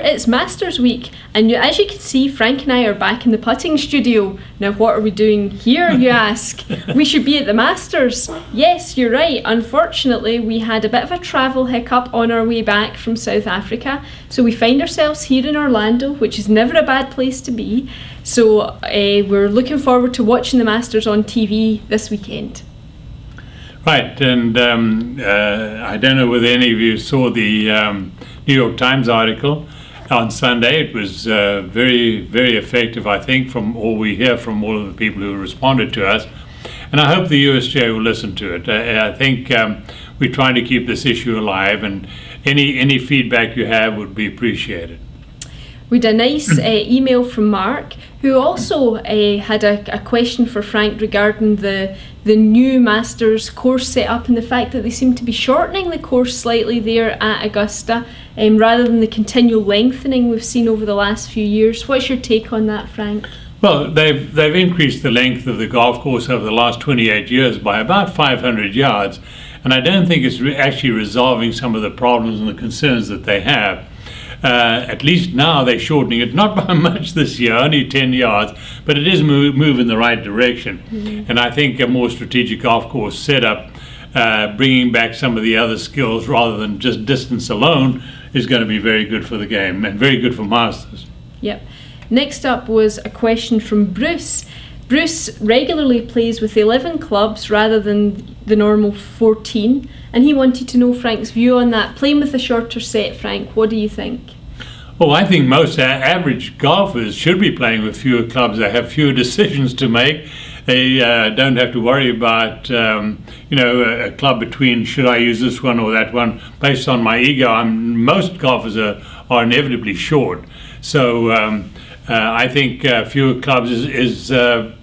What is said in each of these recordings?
it's Masters Week, and as you can see, Frank and I are back in the putting studio. Now, what are we doing here, you ask? We should be at the Masters. Yes, you're right. Unfortunately, we had a bit of a travel hiccup on our way back from South Africa, so we find ourselves here in Orlando, which is never a bad place to be. So we're looking forward to watching the Masters on TV this weekend. Right, and I don't know whether any of you saw the New York Times article on Sunday. It was very, very effective, I think, from all we hear from all of the people who responded to us. And I hope the USGA will listen to it. I think we're trying to keep this issue alive, and any feedback you have would be appreciated. We had a nice email from Mark, who also had a question for Frank regarding the new Masters course setup and the fact that they seem to be shortening the course slightly there at Augusta, rather than the continual lengthening we've seen over the last few years. What's your take on that, Frank? Well, they've increased the length of the golf course over the last 28 years by about 500 yards, and I don't think it's actually resolving some of the problems and the concerns that they have. At least now they're shortening it, not by much this year, only 10 yards, but it is move in the right direction. Mm-hmm. And I think a more strategic golf course setup, bringing back some of the other skills rather than just distance alone, is going to be very good for the game and very good for Masters. Yep. Next up was a question from Bruce. Bruce regularly plays with 11 clubs rather than the normal 14, and he wanted to know Frank's view on that. Playing with a shorter set, Frank, what do you think? Well, I think most average golfers should be playing with fewer clubs. They have fewer decisions to make. They don't have to worry about, a club between should I use this one or that one. Based on my ego, most golfers are inevitably short. So I think fewer clubs is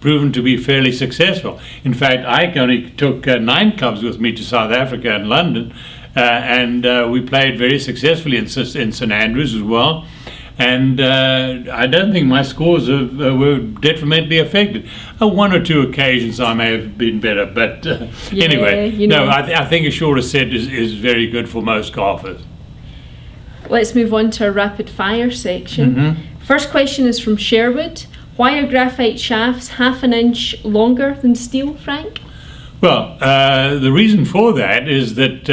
proven to be fairly successful. In fact, I only took 9 clubs with me to South Africa and London, and we played very successfully in St Andrews as well. And I don't think my scores were detrimentally affected. On 1 or 2 occasions I may have been better, but anyway, no, I think a shorter set is very good for most golfers. Let's move on to our rapid fire section. Mm-hmm. First question is from Sherwood. Why are graphite shafts half an inch longer than steel, Frank? Well, the reason for that is that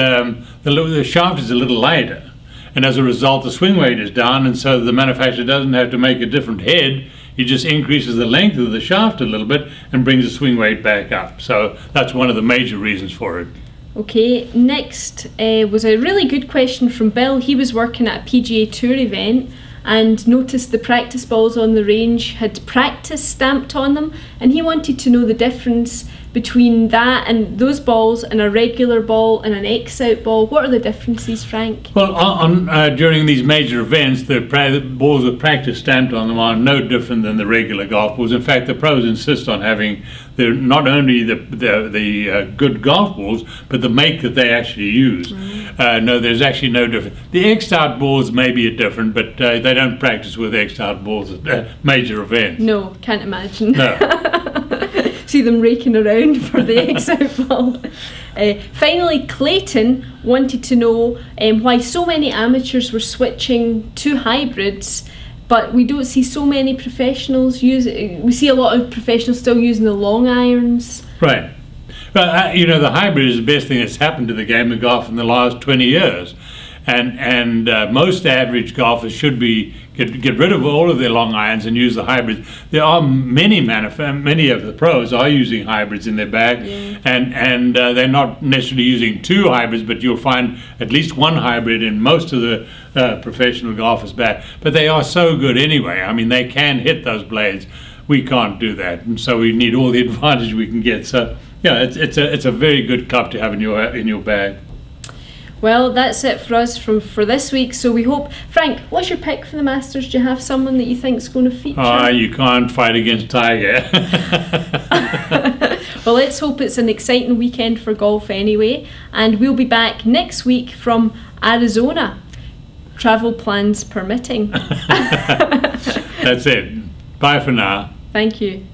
the shaft is a little lighter, and as a result the swing weight is down, and so the manufacturer doesn't have to make a different head. He just increases the length of the shaft a little bit and brings the swing weight back up. So that's one of the major reasons for it. Okay, next was a really good question from Bill. He was working at a PGA Tour event and noticed the practice balls on the range had practice stamped on them, and he wanted to know the difference between that and those balls and a regular ball and an X-out ball. What are the differences, Frank? Well, during these major events, the balls with practice stamped on them are no different than the regular golf balls. In fact, the pros insist on having not only the good golf balls, but the make that they actually use. Right. No, there's actually no difference. The X-out balls may be different, but they don't practice with X-out balls at major events. No, can't imagine. No. See them raking around for the X-out ball. Finally, Clayton wanted to know why so many amateurs were switching to hybrids, but we don't see so many professionals use it. We see a lot of professionals still using the long irons. Right. Well, the hybrid is the best thing that's happened to the game of golf in the last 20 years. And most average golfers should get rid of all of their long irons and use the hybrids. There are many of the pros are using hybrids in their bag, yeah. and they're not necessarily using 2 hybrids, but you'll find at least 1 hybrid in most of the professional golfers' bag. But they are so good anyway. I mean, they can hit those blades. We can't do that, and so we need all the advantage we can get. So yeah, it's a very good club to have in your bag. Well, that's it for us for this week. So we hope, Frank, what's your pick for the Masters? Do you have someone that you think is going to feature? You can't fight against Tiger. Well, let's hope it's an exciting weekend for golf anyway. And we'll be back next week from Arizona, travel plans permitting. That's it. Bye for now. Thank you.